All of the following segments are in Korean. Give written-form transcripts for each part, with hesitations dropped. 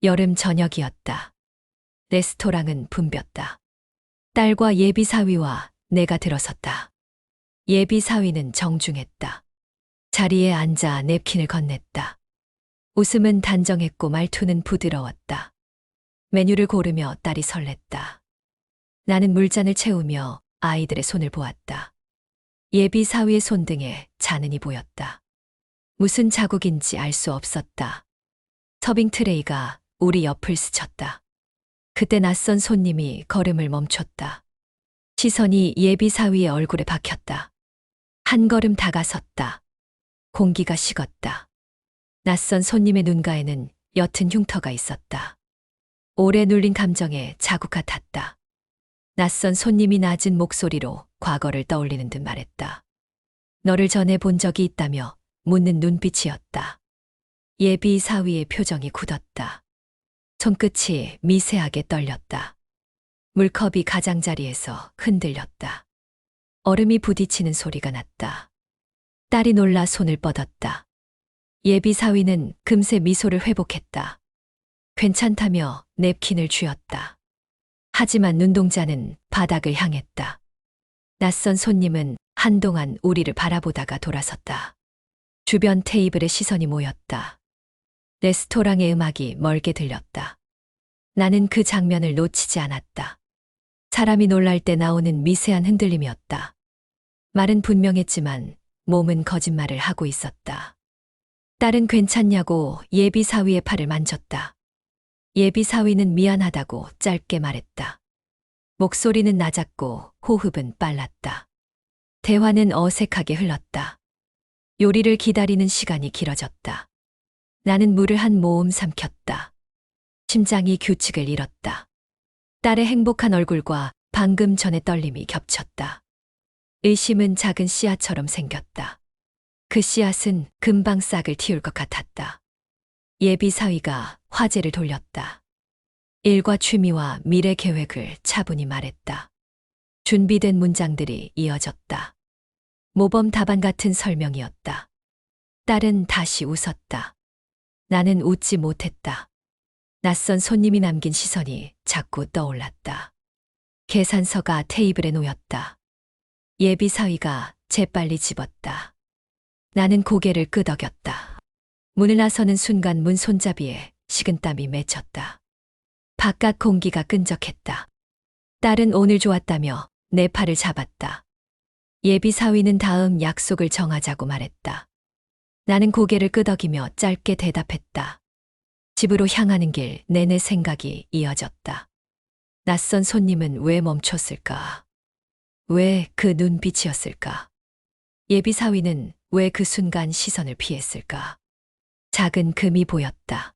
여름 저녁이었다. 레스토랑은 붐볐다. 딸과 예비 사위와 내가 들어섰다. 예비 사위는 정중했다. 자리에 앉아 냅킨을 건넸다. 웃음은 단정했고 말투는 부드러웠다. 메뉴를 고르며 딸이 설렜다. 나는 물잔을 채우며 아이들의 손을 보았다. 예비 사위의 손등에 잔흔이 보였다. 무슨 자국인지 알 수 없었다. 서빙 트레이가 우리 옆을 스쳤다. 그때 낯선 손님이 걸음을 멈췄다. 시선이 예비 사위의 얼굴에 박혔다. 한 걸음 다가섰다. 공기가 식었다. 낯선 손님의 눈가에는 옅은 흉터가 있었다. 오래 눌린 감정에 자국 같았다. 낯선 손님이 낮은 목소리로 과거를 떠올리는 듯 말했다. 너를 전에 본 적이 있다며 묻는 눈빛이었다. 예비 사위의 표정이 굳었다. 손끝이 미세하게 떨렸다. 물컵이 가장자리에서 흔들렸다. 얼음이 부딪히는 소리가 났다. 딸이 놀라 손을 뻗었다. 예비 사위는 금세 미소를 회복했다. 괜찮다며 냅킨을 쥐었다. 하지만 눈동자는 바닥을 향했다. 낯선 손님은 한동안 우리를 바라보다가 돌아섰다. 주변 테이블에 시선이 모였다. 레스토랑의 음악이 멀게 들렸다. 나는 그 장면을 놓치지 않았다. 사람이 놀랄 때 나오는 미세한 흔들림이었다. 말은 분명했지만 몸은 거짓말을 하고 있었다. 딸은 괜찮냐고 예비 사위의 팔을 만졌다. 예비 사위는 미안하다고 짧게 말했다. 목소리는 낮았고 호흡은 빨랐다. 대화는 어색하게 흘렀다. 요리를 기다리는 시간이 길어졌다. 나는 물을 한 모금 삼켰다. 심장이 규칙을 잃었다. 딸의 행복한 얼굴과 방금 전의 떨림이 겹쳤다. 의심은 작은 씨앗처럼 생겼다. 그 씨앗은 금방 싹을 틔울 것 같았다. 예비 사위가 화제를 돌렸다. 일과 취미와 미래 계획을 차분히 말했다. 준비된 문장들이 이어졌다. 모범 답안 같은 설명이었다. 딸은 다시 웃었다. 나는 웃지 못했다. 낯선 손님이 남긴 시선이 자꾸 떠올랐다. 계산서가 테이블에 놓였다. 예비 사위가 재빨리 집었다. 나는 고개를 끄덕였다. 문을 나서는 순간 문 손잡이에 식은땀이 맺혔다. 바깥 공기가 끈적했다. 딸은 오늘 좋았다며 내 팔을 잡았다. 예비 사위는 다음 약속을 정하자고 말했다. 나는 고개를 끄덕이며 짧게 대답했다. 집으로 향하는 길 내내 생각이 이어졌다. 낯선 손님은 왜 멈췄을까? 왜 그 눈빛이었을까? 예비 사위는 왜 그 순간 시선을 피했을까? 작은 금이 보였다.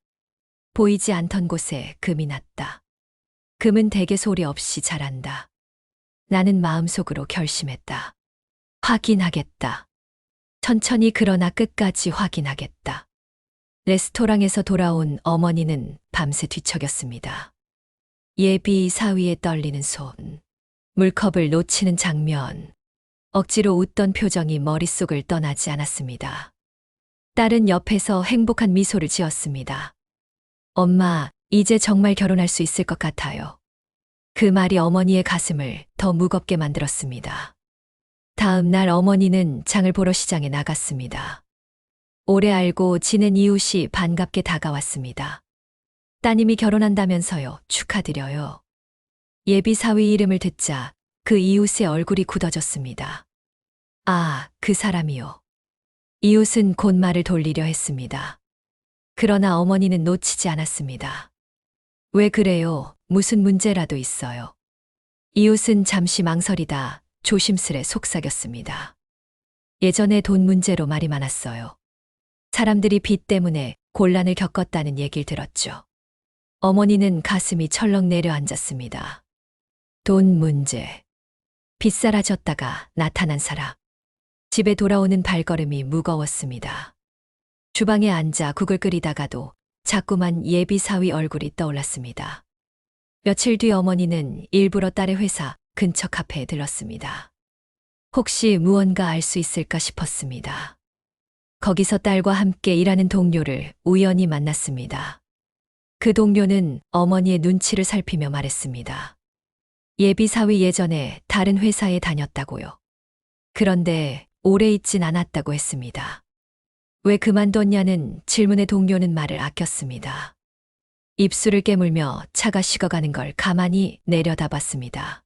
보이지 않던 곳에 금이 났다. 금은 대개 소리 없이 자란다. 나는 마음속으로 결심했다. 확인하겠다. 천천히 그러나 끝까지 확인하겠다. 레스토랑에서 돌아온 어머니는 밤새 뒤척였습니다. 예비 사위에 떨리는 손, 물컵을 놓치는 장면, 억지로 웃던 표정이 머릿속을 떠나지 않았습니다. 딸은 옆에서 행복한 미소를 지었습니다. 엄마, 이제 정말 결혼할 수 있을 것 같아요. 그 말이 어머니의 가슴을 더 무겁게 만들었습니다. 다음 날 어머니는 장을 보러 시장에 나갔습니다. 오래 알고 지낸 이웃이 반갑게 다가왔습니다. 따님이 결혼한다면서요. 축하드려요. 예비 사위 이름을 듣자 그 이웃의 얼굴이 굳어졌습니다. 아, 그 사람이요. 이웃은 곧 말을 돌리려 했습니다. 그러나 어머니는 놓치지 않았습니다. 왜 그래요? 무슨 문제라도 있어요. 이웃은 잠시 망설이다 조심스레 속삭였습니다. 예전에 돈 문제로 말이 많았어요. 사람들이 빚 때문에 곤란을 겪었다는 얘기를 들었죠. 어머니는 가슴이 철렁 내려앉았습니다. 돈 문제. 빚 사라졌다가 나타난 사람. 집에 돌아오는 발걸음이 무거웠습니다. 주방에 앉아 국을 끓이다가도 자꾸만 예비 사위 얼굴이 떠올랐습니다. 며칠 뒤 어머니는 일부러 딸의 회사 근처 카페에 들렀습니다. 혹시 무언가 알 수 있을까 싶었습니다. 거기서 딸과 함께 일하는 동료를 우연히 만났습니다. 그 동료는 어머니의 눈치를 살피며 말했습니다. 예비 사위 예전에 다른 회사에 다녔다고요. 그런데 오래 있진 않았다고 했습니다. 왜 그만뒀냐는 질문에 동료는 말을 아꼈습니다. 입술을 깨물며 차가 식어가는 걸 가만히 내려다봤습니다.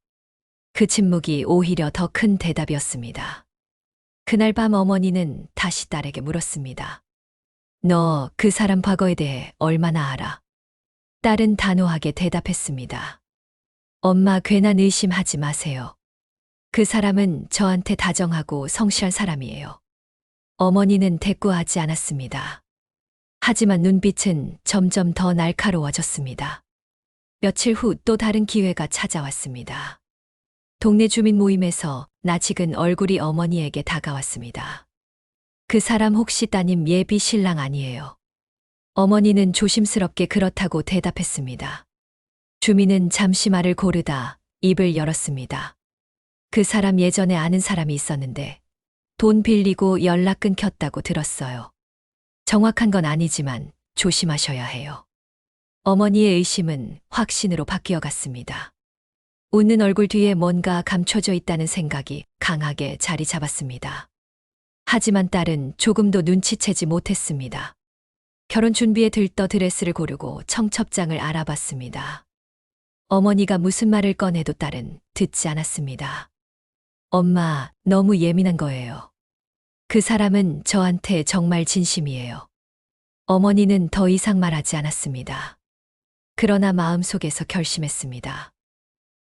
그 침묵이 오히려 더 큰 대답이었습니다. 그날 밤 어머니는 다시 딸에게 물었습니다. 너 그 사람 과거에 대해 얼마나 알아? 딸은 단호하게 대답했습니다. 엄마 괜한 의심하지 마세요. 그 사람은 저한테 다정하고 성실한 사람이에요. 어머니는 대꾸하지 않았습니다. 하지만 눈빛은 점점 더 날카로워졌습니다. 며칠 후 또 다른 기회가 찾아왔습니다. 동네 주민 모임에서 낯익은 얼굴이 어머니에게 다가왔습니다. 그 사람 혹시 따님 예비 신랑 아니에요? 어머니는 조심스럽게 그렇다고 대답했습니다. 주민은 잠시 말을 고르다 입을 열었습니다. 그 사람 예전에 아는 사람이 있었는데 돈 빌리고 연락 끊겼다고 들었어요. 정확한 건 아니지만 조심하셔야 해요. 어머니의 의심은 확신으로 바뀌어 갔습니다. 웃는 얼굴 뒤에 뭔가 감춰져 있다는 생각이 강하게 자리 잡았습니다. 하지만 딸은 조금도 눈치채지 못했습니다. 결혼 준비에 들떠 드레스를 고르고 청첩장을 알아봤습니다. 어머니가 무슨 말을 꺼내도 딸은 듣지 않았습니다. 엄마, 너무 예민한 거예요. 그 사람은 저한테 정말 진심이에요. 어머니는 더 이상 말하지 않았습니다. 그러나 마음속에서 결심했습니다.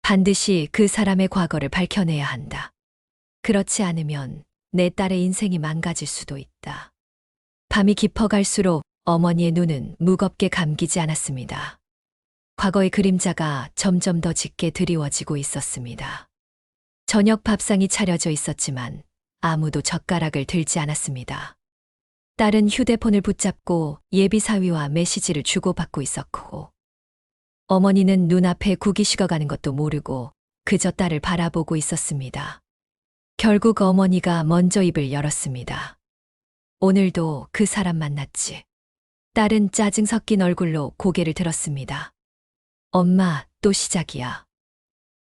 반드시 그 사람의 과거를 밝혀내야 한다. 그렇지 않으면 내 딸의 인생이 망가질 수도 있다. 밤이 깊어갈수록 어머니의 눈은 무겁게 감기지 않았습니다. 과거의 그림자가 점점 더 짙게 드리워지고 있었습니다. 저녁 밥상이 차려져 있었지만 아무도 젓가락을 들지 않았습니다. 딸은 휴대폰을 붙잡고 예비 사위와 메시지를 주고받고 있었고, 어머니는 눈앞에 국이 식어가는 것도 모르고 그저 딸을 바라보고 있었습니다. 결국 어머니가 먼저 입을 열었습니다. 오늘도 그 사람 만났지. 딸은 짜증 섞인 얼굴로 고개를 들었습니다. 엄마, 또 시작이야.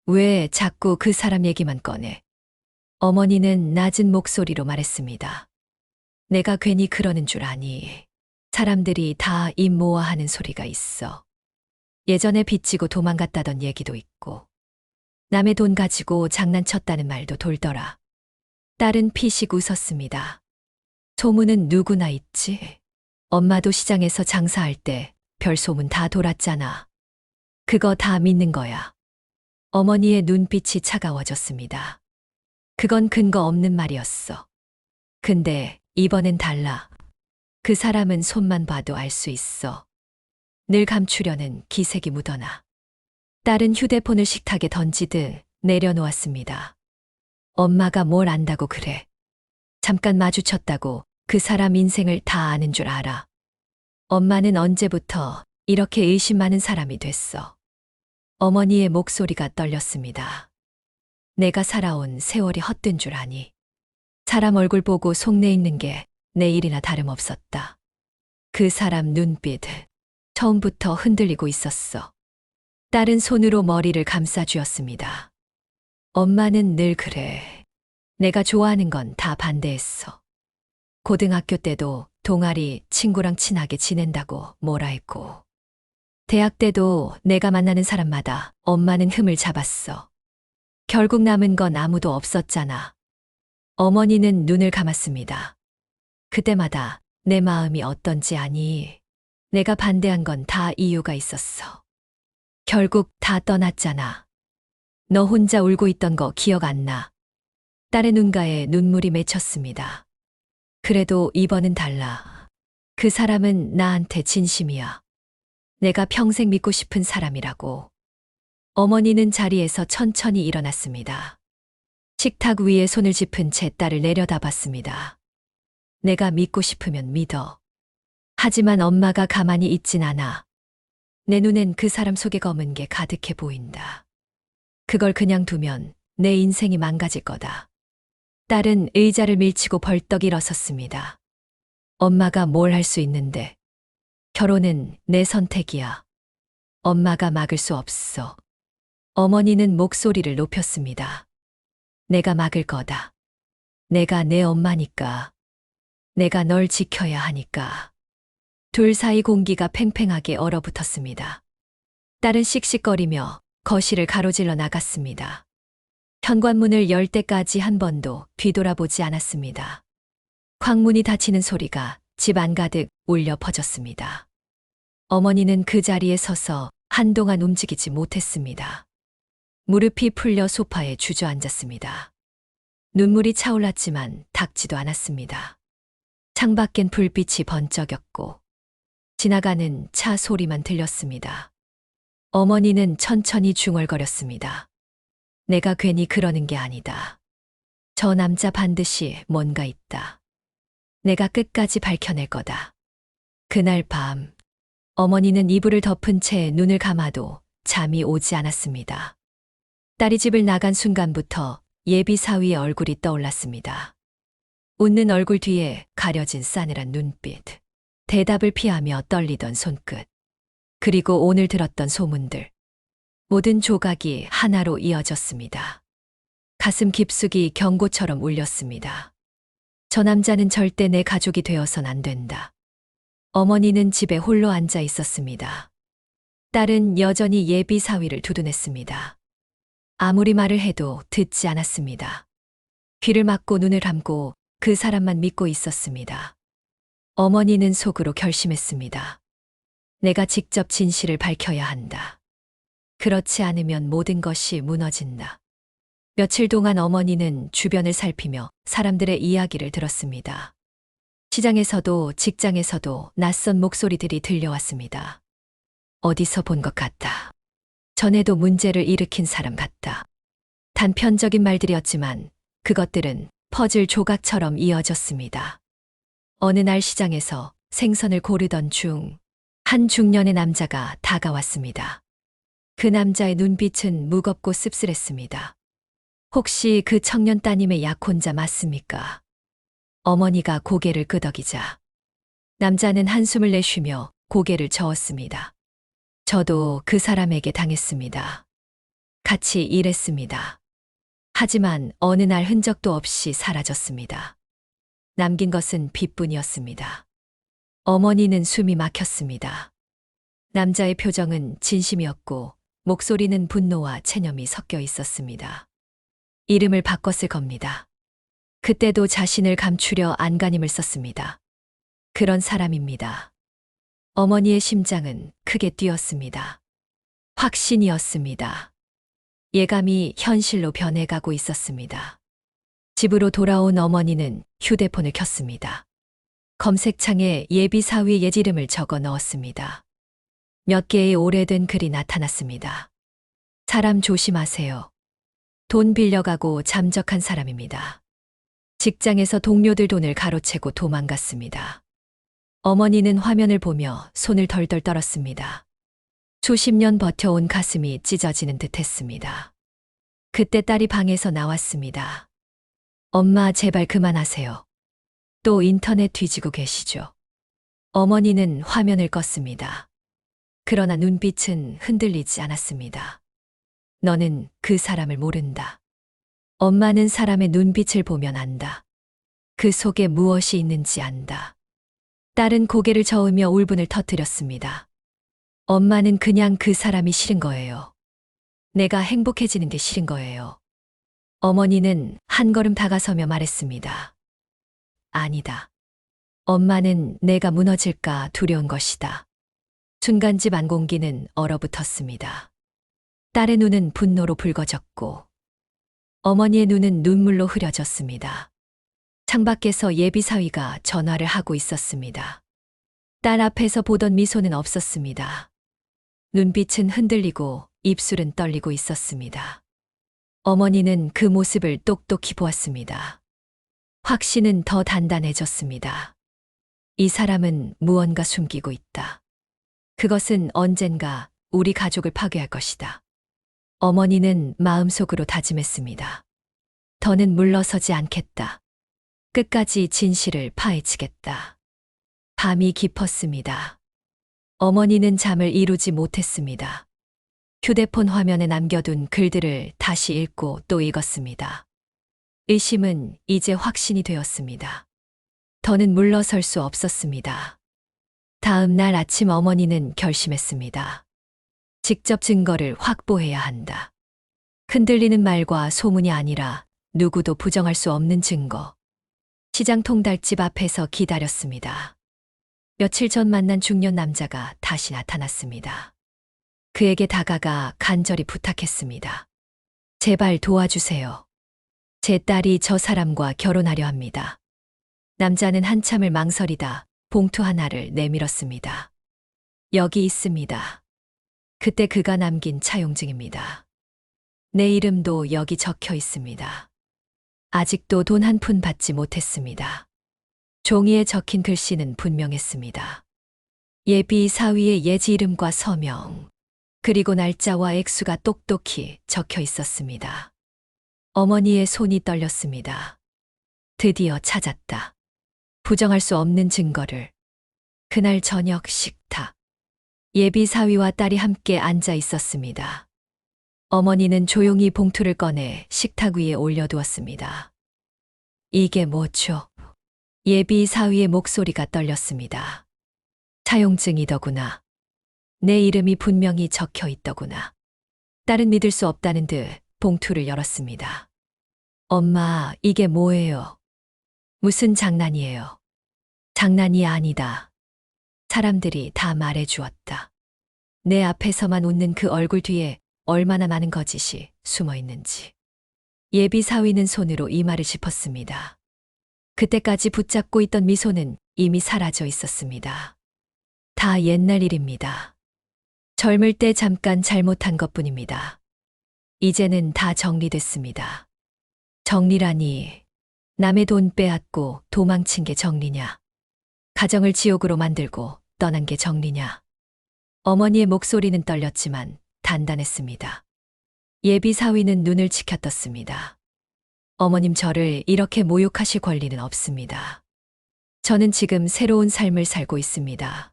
왜 자꾸 그 사람 얘기만 꺼내? 어머니는 낮은 목소리로 말했습니다. 내가 괜히 그러는 줄 아니. 사람들이 다 입 모아 하는 소리가 있어. 예전에 빚지고 도망갔다던 얘기도 있고, 남의 돈 가지고 장난쳤다는 말도 돌더라. 딸은 피식 웃었습니다. 소문은 누구나 있지. 엄마도 시장에서 장사할 때 별 소문 다 돌았잖아. 그거 다 믿는 거야. 어머니의 눈빛이 차가워졌습니다. 그건 근거 없는 말이었어. 근데 이번엔 달라. 그 사람은 손만 봐도 알 수 있어. 늘 감추려는 기색이 묻어나. 딸은 휴대폰을 식탁에 던지듯 내려놓았습니다. 엄마가 뭘 안다고 그래. 잠깐 마주쳤다고 그 사람 인생을 다 아는 줄 알아. 엄마는 언제부터 이렇게 의심 많은 사람이 됐어. 어머니의 목소리가 떨렸습니다. 내가 살아온 세월이 헛된 줄 아니. 사람 얼굴 보고 속내 있는 게 내 일이나 다름없었다. 그 사람 눈빛, 처음부터 흔들리고 있었어. 딸은 손으로 머리를 감싸주었습니다. 엄마는 늘 그래. 내가 좋아하는 건 다 반대했어. 고등학교 때도 동아리 친구랑 친하게 지낸다고 뭐라 했고, 대학 때도 내가 만나는 사람마다 엄마는 흠을 잡았어. 결국 남은 건 아무도 없었잖아. 어머니는 눈을 감았습니다. 그때마다 내 마음이 어떤지 아니. 내가 반대한 건 다 이유가 있었어. 결국 다 떠났잖아. 너 혼자 울고 있던 거 기억 안 나? 딸의 눈가에 눈물이 맺혔습니다. 그래도 이번은 달라. 그 사람은 나한테 진심이야. 내가 평생 믿고 싶은 사람이라고. 어머니는 자리에서 천천히 일어났습니다. 식탁 위에 손을 짚은 제 딸을 내려다봤습니다. 내가 믿고 싶으면 믿어. 하지만 엄마가 가만히 있진 않아. 내 눈엔 그 사람 속에 검은 게 가득해 보인다. 그걸 그냥 두면 내 인생이 망가질 거다. 딸은 의자를 밀치고 벌떡 일어섰습니다. 엄마가 뭘 할 수 있는데. 결혼은 내 선택이야. 엄마가 막을 수 없어. 어머니는 목소리를 높였습니다. 내가 막을 거다. 내가 내 엄마니까. 내가 널 지켜야 하니까. 둘 사이 공기가 팽팽하게 얼어붙었습니다. 딸은 씩씩거리며 거실을 가로질러 나갔습니다. 현관문을 열 때까지 한 번도 뒤돌아보지 않았습니다. 광문이 닫히는 소리가 집 안가득 울려 퍼졌습니다. 어머니는 그 자리에 서서 한동안 움직이지 못했습니다. 무릎이 풀려 소파에 주저앉았습니다. 눈물이 차올랐지만 닦지도 않았습니다. 창밖엔 불빛이 번쩍였고 지나가는 차 소리만 들렸습니다. 어머니는 천천히 중얼거렸습니다. 내가 괜히 그러는 게 아니다. 저 남자 반드시 뭔가 있다. 내가 끝까지 밝혀낼 거다. 그날 밤, 어머니는 이불을 덮은 채 눈을 감아도 잠이 오지 않았습니다. 딸이 집을 나간 순간부터 예비 사위의 얼굴이 떠올랐습니다. 웃는 얼굴 뒤에 가려진 싸늘한 눈빛, 대답을 피하며 떨리던 손끝, 그리고 오늘 들었던 소문들. 모든 조각이 하나로 이어졌습니다. 가슴 깊숙이 경고처럼 울렸습니다. 저 남자는 절대 내 가족이 되어선 안 된다. 어머니는 집에 홀로 앉아 있었습니다. 딸은 여전히 예비 사위를 두둔했습니다. 아무리 말을 해도 듣지 않았습니다. 귀를 막고 눈을 감고 그 사람만 믿고 있었습니다. 어머니는 속으로 결심했습니다. 내가 직접 진실을 밝혀야 한다. 그렇지 않으면 모든 것이 무너진다. 며칠 동안 어머니는 주변을 살피며 사람들의 이야기를 들었습니다. 시장에서도 직장에서도 낯선 목소리들이 들려왔습니다. 어디서 본 것 같다. 전에도 문제를 일으킨 사람 같다. 단편적인 말들이었지만 그것들은 퍼즐 조각처럼 이어졌습니다. 어느 날 시장에서 생선을 고르던 중 한 중년의 남자가 다가왔습니다. 그 남자의 눈빛은 무겁고 씁쓸했습니다. 혹시 그 청년 따님의 약혼자 맞습니까? 어머니가 고개를 끄덕이자 남자는 한숨을 내쉬며 고개를 저었습니다. 저도 그 사람에게 당했습니다. 같이 일했습니다. 하지만 어느 날 흔적도 없이 사라졌습니다. 남긴 것은 빚뿐이었습니다. 어머니는 숨이 막혔습니다. 남자의 표정은 진심이었고 목소리는 분노와 체념이 섞여 있었습니다. 이름을 바꿨을 겁니다. 그때도 자신을 감추려 안간힘을 썼습니다. 그런 사람입니다. 어머니의 심장은 크게 뛰었습니다. 확신이었습니다. 예감이 현실로 변해가고 있었습니다. 집으로 돌아온 어머니는 휴대폰을 켰습니다. 검색창에 예비 사위 옛 이름을 적어 넣었습니다. 몇 개의 오래된 글이 나타났습니다. 사람 조심하세요. 돈 빌려가고 잠적한 사람입니다. 직장에서 동료들 돈을 가로채고 도망갔습니다. 어머니는 화면을 보며 손을 덜덜 떨었습니다. 수십 년 버텨온 가슴이 찢어지는 듯 했습니다. 그때 딸이 방에서 나왔습니다. 엄마, 제발 그만하세요. 또 인터넷 뒤지고 계시죠? 어머니는 화면을 껐습니다. 그러나 눈빛은 흔들리지 않았습니다. 너는 그 사람을 모른다. 엄마는 사람의 눈빛을 보면 안다. 그 속에 무엇이 있는지 안다. 딸은 고개를 저으며 울분을 터뜨렸습니다. 엄마는 그냥 그 사람이 싫은 거예요. 내가 행복해지는 게 싫은 거예요. 어머니는 한 걸음 다가서며 말했습니다. 아니다. 엄마는 내가 무너질까 두려운 것이다. 순간 집 안 공기는 얼어붙었습니다. 딸의 눈은 분노로 붉어졌고 어머니의 눈은 눈물로 흐려졌습니다. 창밖에서 예비 사위가 전화를 하고 있었습니다. 딸 앞에서 보던 미소는 없었습니다. 눈빛은 흔들리고 입술은 떨리고 있었습니다. 어머니는 그 모습을 똑똑히 보았습니다. 확신은 더 단단해졌습니다. 이 사람은 무언가 숨기고 있다. 그것은 언젠가 우리 가족을 파괴할 것이다. 어머니는 마음속으로 다짐했습니다. 더는 물러서지 않겠다. 끝까지 진실을 파헤치겠다. 밤이 깊었습니다. 어머니는 잠을 이루지 못했습니다. 휴대폰 화면에 남겨둔 글들을 다시 읽고 또 읽었습니다. 의심은 이제 확신이 되었습니다. 더는 물러설 수 없었습니다. 다음 날 아침 어머니는 결심했습니다. 직접 증거를 확보해야 한다. 흔들리는 말과 소문이 아니라 누구도 부정할 수 없는 증거. 시장 통달집 앞에서 기다렸습니다. 며칠 전 만난 중년 남자가 다시 나타났습니다. 그에게 다가가 간절히 부탁했습니다. 제발 도와주세요. 제 딸이 저 사람과 결혼하려 합니다. 남자는 한참을 망설이다 봉투 하나를 내밀었습니다. 여기 있습니다. 그때 그가 남긴 차용증입니다. 내 이름도 여기 적혀 있습니다. 아직도 돈 한 푼 받지 못했습니다. 종이에 적힌 글씨는 분명했습니다. 예비 사위의 예지 이름과 서명, 그리고 날짜와 액수가 똑똑히 적혀 있었습니다. 어머니의 손이 떨렸습니다. 드디어 찾았다. 부정할 수 없는 증거를. 그날 저녁 식탁. 예비 사위와 딸이 함께 앉아 있었습니다. 어머니는 조용히 봉투를 꺼내 식탁 위에 올려두었습니다. 이게 뭐죠? 예비 사위의 목소리가 떨렸습니다. 차용증이더구나. 내 이름이 분명히 적혀 있더구나. 딸은 믿을 수 없다는 듯 봉투를 열었습니다. 엄마, 이게 뭐예요? 무슨 장난이에요? 장난이 아니다. 사람들이 다 말해주었다. 내 앞에서만 웃는 그 얼굴 뒤에 얼마나 많은 거짓이 숨어 있는지. 예비 사위는 손으로 이마를 짚었습니다. 그때까지 붙잡고 있던 미소는 이미 사라져 있었습니다. 다 옛날 일입니다. 젊을 때 잠깐 잘못한 것뿐입니다. 이제는 다 정리됐습니다. 정리라니, 남의 돈 빼앗고 도망친 게 정리냐? 가정을 지옥으로 만들고 떠난 게 정리냐? 어머니의 목소리는 떨렸지만 단단했습니다. 예비 사위는 눈을 치켜떴습니다. 어머님, 저를 이렇게 모욕하실 권리는 없습니다. 저는 지금 새로운 삶을 살고 있습니다.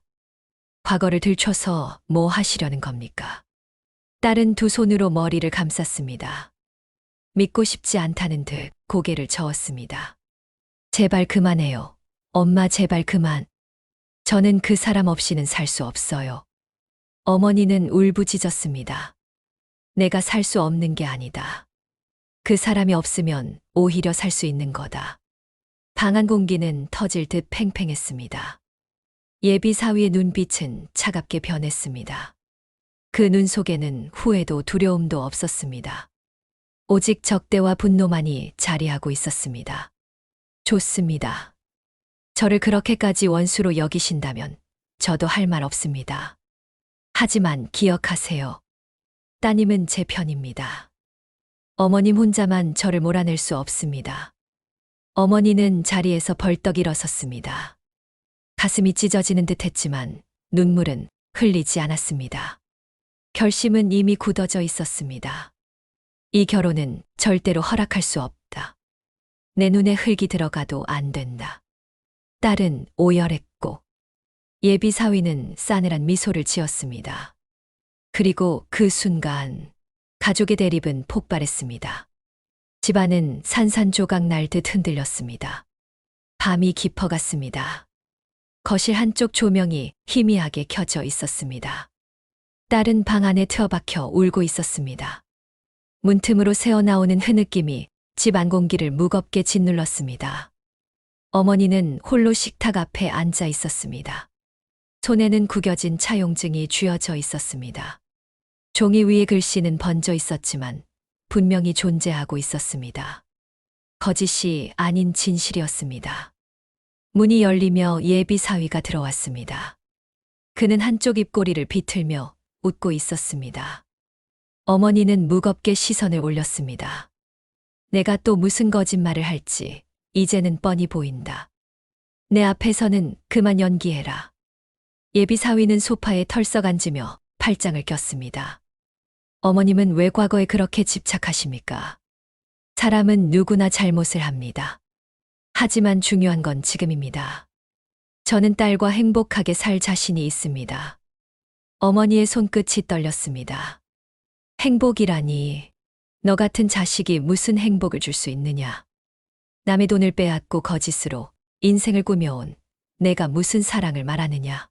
과거를 들춰서 뭐 하시려는 겁니까? 딸은 두 손으로 머리를 감쌌습니다. 믿고 싶지 않다는 듯 고개를 저었습니다. 제발 그만해요. 엄마, 제발 그만. 저는 그 사람 없이는 살 수 없어요. 어머니는 울부짖었습니다. 내가 살 수 없는 게 아니다. 그 사람이 없으면 오히려 살 수 있는 거다. 방 안 공기는 터질 듯 팽팽했습니다. 예비 사위의 눈빛은 차갑게 변했습니다. 그 눈 속에는 후회도 두려움도 없었습니다. 오직 적대와 분노만이 자리하고 있었습니다. 좋습니다. 저를 그렇게까지 원수로 여기신다면 저도 할 말 없습니다. 하지만 기억하세요. 따님은 제 편입니다. 어머님 혼자만 저를 몰아낼 수 없습니다. 어머니는 자리에서 벌떡 일어섰습니다. 가슴이 찢어지는 듯 했지만 눈물은 흘리지 않았습니다. 결심은 이미 굳어져 있었습니다. 이 결혼은 절대로 허락할 수 없다. 내 눈에 흙이 들어가도 안 된다. 딸은 오열했고 예비 사위는 싸늘한 미소를 지었습니다. 그리고 그 순간 가족의 대립은 폭발했습니다. 집안은 산산조각 날 듯 흔들렸습니다. 밤이 깊어갔습니다. 거실 한쪽 조명이 희미하게 켜져 있었습니다. 딸은 방 안에 틀어박혀 울고 있었습니다. 문틈으로 새어나오는 흐느낌이 집 안 공기를 무겁게 짓눌렀습니다. 어머니는 홀로 식탁 앞에 앉아 있었습니다. 손에는 구겨진 차용증이 쥐어져 있었습니다. 종이 위에 글씨는 번져 있었지만 분명히 존재하고 있었습니다. 거짓이 아닌 진실이었습니다. 문이 열리며 예비 사위가 들어왔습니다. 그는 한쪽 입꼬리를 비틀며 웃고 있었습니다. 어머니는 무겁게 시선을 올렸습니다. 내가 또 무슨 거짓말을 할지 이제는 뻔히 보인다. 내 앞에서는 그만 연기해라. 예비 사위는 소파에 털썩 앉으며 팔짱을 꼈습니다. 어머님은 왜 과거에 그렇게 집착하십니까? 사람은 누구나 잘못을 합니다. 하지만 중요한 건 지금입니다. 저는 딸과 행복하게 살 자신이 있습니다. 어머니의 손끝이 떨렸습니다. 행복이라니. 너 같은 자식이 무슨 행복을 줄 수 있느냐. 남의 돈을 빼앗고 거짓으로 인생을 꾸며온 내가 무슨 사랑을 말하느냐.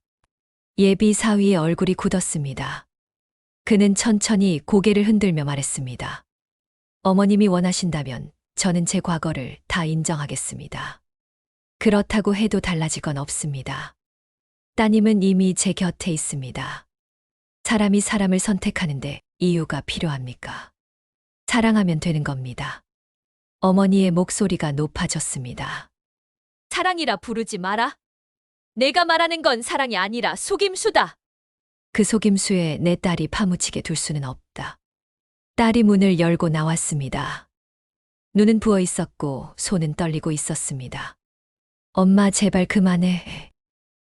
예비 사위의 얼굴이 굳었습니다. 그는 천천히 고개를 흔들며 말했습니다. 어머님이 원하신다면 저는 제 과거를 다 인정하겠습니다. 그렇다고 해도 달라질 건 없습니다. 따님은 이미 제 곁에 있습니다. 사람이 사람을 선택하는데 이유가 필요합니까? 사랑하면 되는 겁니다. 어머니의 목소리가 높아졌습니다. 사랑이라 부르지 마라. 내가 말하는 건 사랑이 아니라 속임수다. 그 속임수에 내 딸이 파묻히게 둘 수는 없다. 딸이 문을 열고 나왔습니다. 눈은 부어 있었고 손은 떨리고 있었습니다. 엄마 제발 그만해.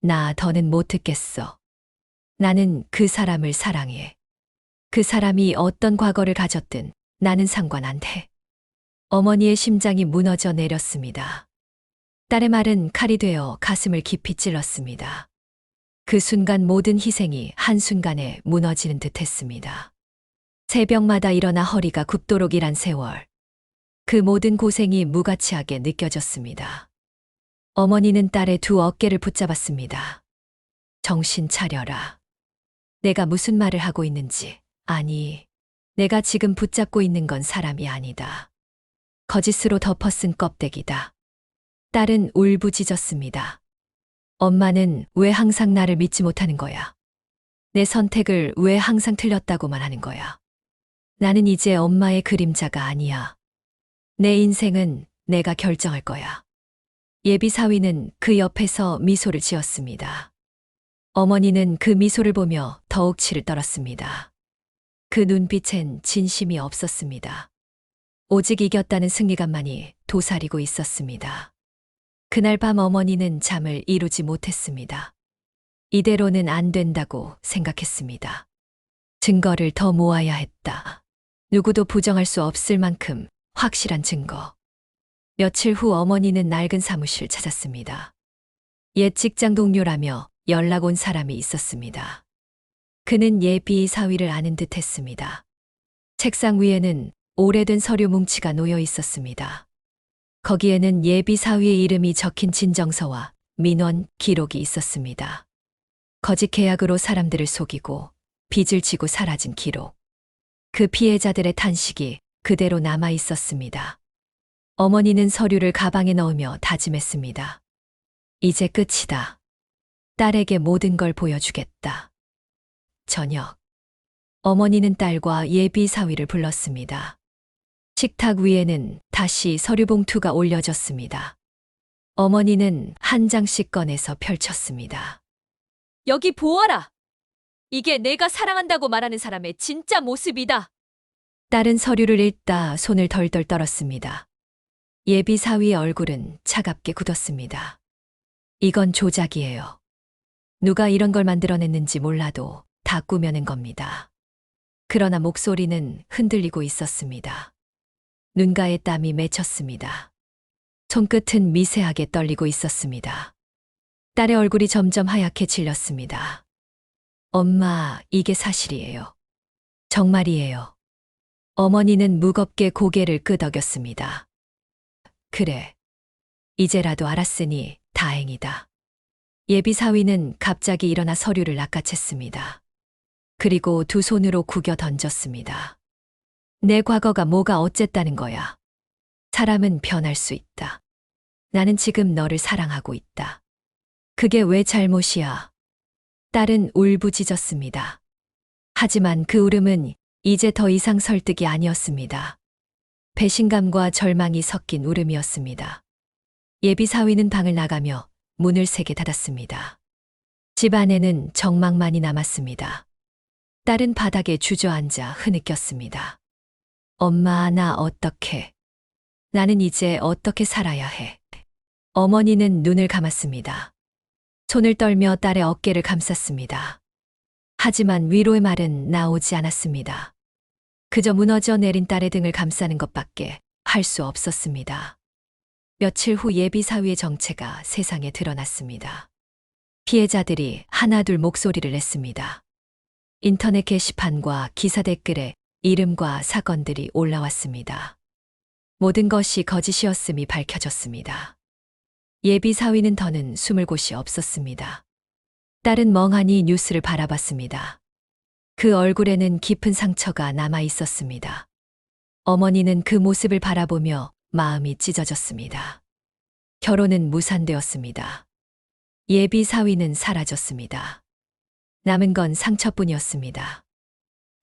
나 더는 못 듣겠어. 나는 그 사람을 사랑해. 그 사람이 어떤 과거를 가졌든 나는 상관 안 해. 어머니의 심장이 무너져 내렸습니다. 딸의 말은 칼이 되어 가슴을 깊이 찔렀습니다. 그 순간 모든 희생이 한순간에 무너지는 듯 했습니다. 새벽마다 일어나 허리가 굽도록 일한 세월. 그 모든 고생이 무가치하게 느껴졌습니다. 어머니는 딸의 두 어깨를 붙잡았습니다. 정신 차려라. 내가 무슨 말을 하고 있는지, 아니, 내가 지금 붙잡고 있는 건 사람이 아니다. 거짓으로 덮어쓴 껍데기다. 딸은 울부짖었습니다. 엄마는 왜 항상 나를 믿지 못하는 거야? 내 선택을 왜 항상 틀렸다고만 하는 거야? 나는 이제 엄마의 그림자가 아니야. 내 인생은 내가 결정할 거야. 예비 사위는 그 옆에서 미소를 지었습니다. 어머니는 그 미소를 보며 더욱 치를 떨었습니다. 그 눈빛엔 진심이 없었습니다. 오직 이겼다는 승리감만이 도사리고 있었습니다. 그날 밤 어머니는 잠을 이루지 못했습니다. 이대로는 안 된다고 생각했습니다. 증거를 더 모아야 했다. 누구도 부정할 수 없을 만큼 확실한 증거. 며칠 후 어머니는 낡은 사무실 찾았습니다. 옛 직장 동료라며 연락 온 사람이 있었습니다. 그는 예비 사위를 아는 듯 했습니다. 책상 위에는 오래된 서류 뭉치가 놓여 있었습니다. 거기에는 예비 사위의 이름이 적힌 진정서와 민원 기록이 있었습니다. 거짓 계약으로 사람들을 속이고 빚을 지고 사라진 기록. 그 피해자들의 탄식이 그대로 남아 있었습니다. 어머니는 서류를 가방에 넣으며 다짐했습니다. 이제 끝이다. 딸에게 모든 걸 보여주겠다. 저녁. 어머니는 딸과 예비 사위를 불렀습니다. 식탁 위에는 다시 서류 봉투가 올려졌습니다. 어머니는 한 장씩 꺼내서 펼쳤습니다. 여기 보아라. 이게 내가 사랑한다고 말하는 사람의 진짜 모습이다. 딸은 서류를 읽다 손을 덜덜 떨었습니다. 예비 사위의 얼굴은 차갑게 굳었습니다. 이건 조작이에요. 누가 이런 걸 만들어냈는지 몰라도 다 꾸며낸 겁니다. 그러나 목소리는 흔들리고 있었습니다. 눈가에 땀이 맺혔습니다. 손끝은 미세하게 떨리고 있었습니다. 딸의 얼굴이 점점 하얗게 질렸습니다. 엄마, 이게 사실이에요. 정말이에요. 어머니는 무겁게 고개를 끄덕였습니다. 그래. 이제라도 알았으니 다행이다. 예비 사위는 갑자기 일어나 서류를 낚아챘습니다. 그리고 두 손으로 구겨 던졌습니다. 내 과거가 뭐가 어쨌다는 거야. 사람은 변할 수 있다. 나는 지금 너를 사랑하고 있다. 그게 왜 잘못이야? 딸은 울부짖었습니다. 하지만 그 울음은 이제 더 이상 설득이 아니었습니다. 배신감과 절망이 섞인 울음이었습니다. 예비 사위는 방을 나가며 문을 세게 닫았습니다. 집 안에는 정막만이 남았습니다. 딸은 바닥에 주저앉아 흐느꼈습니다. 엄마, 나 어떡해? 나는 이제 어떻게 살아야 해? 어머니는 눈을 감았습니다. 손을 떨며 딸의 어깨를 감쌌습니다. 하지만 위로의 말은 나오지 않았습니다. 그저 무너져 내린 딸의 등을 감싸는 것밖에 할 수 없었습니다. 며칠 후 예비 사위의 정체가 세상에 드러났습니다. 피해자들이 하나둘 목소리를 냈습니다. 인터넷 게시판과 기사 댓글에 이름과 사건들이 올라왔습니다. 모든 것이 거짓이었음이 밝혀졌습니다. 예비 사위는 더는 숨을 곳이 없었습니다. 딸은 멍하니 뉴스를 바라봤습니다. 그 얼굴에는 깊은 상처가 남아 있었습니다. 어머니는 그 모습을 바라보며 마음이 찢어졌습니다. 결혼은 무산되었습니다. 예비 사위는 사라졌습니다. 남은 건 상처뿐이었습니다.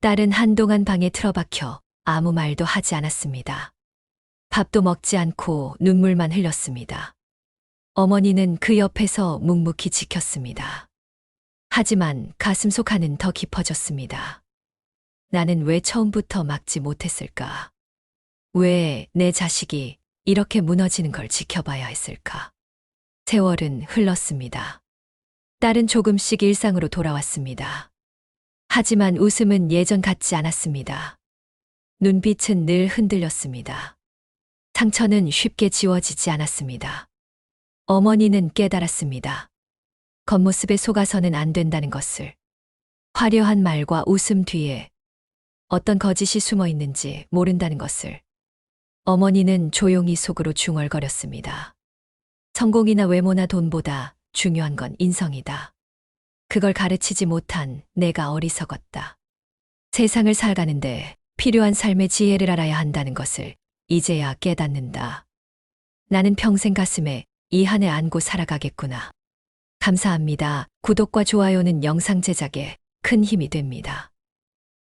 딸은 한동안 방에 틀어박혀 아무 말도 하지 않았습니다. 밥도 먹지 않고 눈물만 흘렸습니다. 어머니는 그 옆에서 묵묵히 지켰습니다. 하지만 가슴속 한은 더 깊어졌습니다. 나는 왜 처음부터 막지 못했을까? 왜 내 자식이 이렇게 무너지는 걸 지켜봐야 했을까? 세월은 흘렀습니다. 딸은 조금씩 일상으로 돌아왔습니다. 하지만 웃음은 예전 같지 않았습니다. 눈빛은 늘 흔들렸습니다. 상처는 쉽게 지워지지 않았습니다. 어머니는 깨달았습니다. 겉모습에 속아서는 안 된다는 것을. 화려한 말과 웃음 뒤에 어떤 거짓이 숨어 있는지 모른다는 것을. 어머니는 조용히 속으로 중얼거렸습니다. 성공이나 외모나 돈보다 중요한 건 인성이다. 그걸 가르치지 못한 내가 어리석었다. 세상을 살아가는데 필요한 삶의 지혜를 알아야 한다는 것을 이제야 깨닫는다. 나는 평생 가슴에 이 한 해 안고 살아가겠구나. 감사합니다. 구독과 좋아요는 영상 제작에 큰 힘이 됩니다.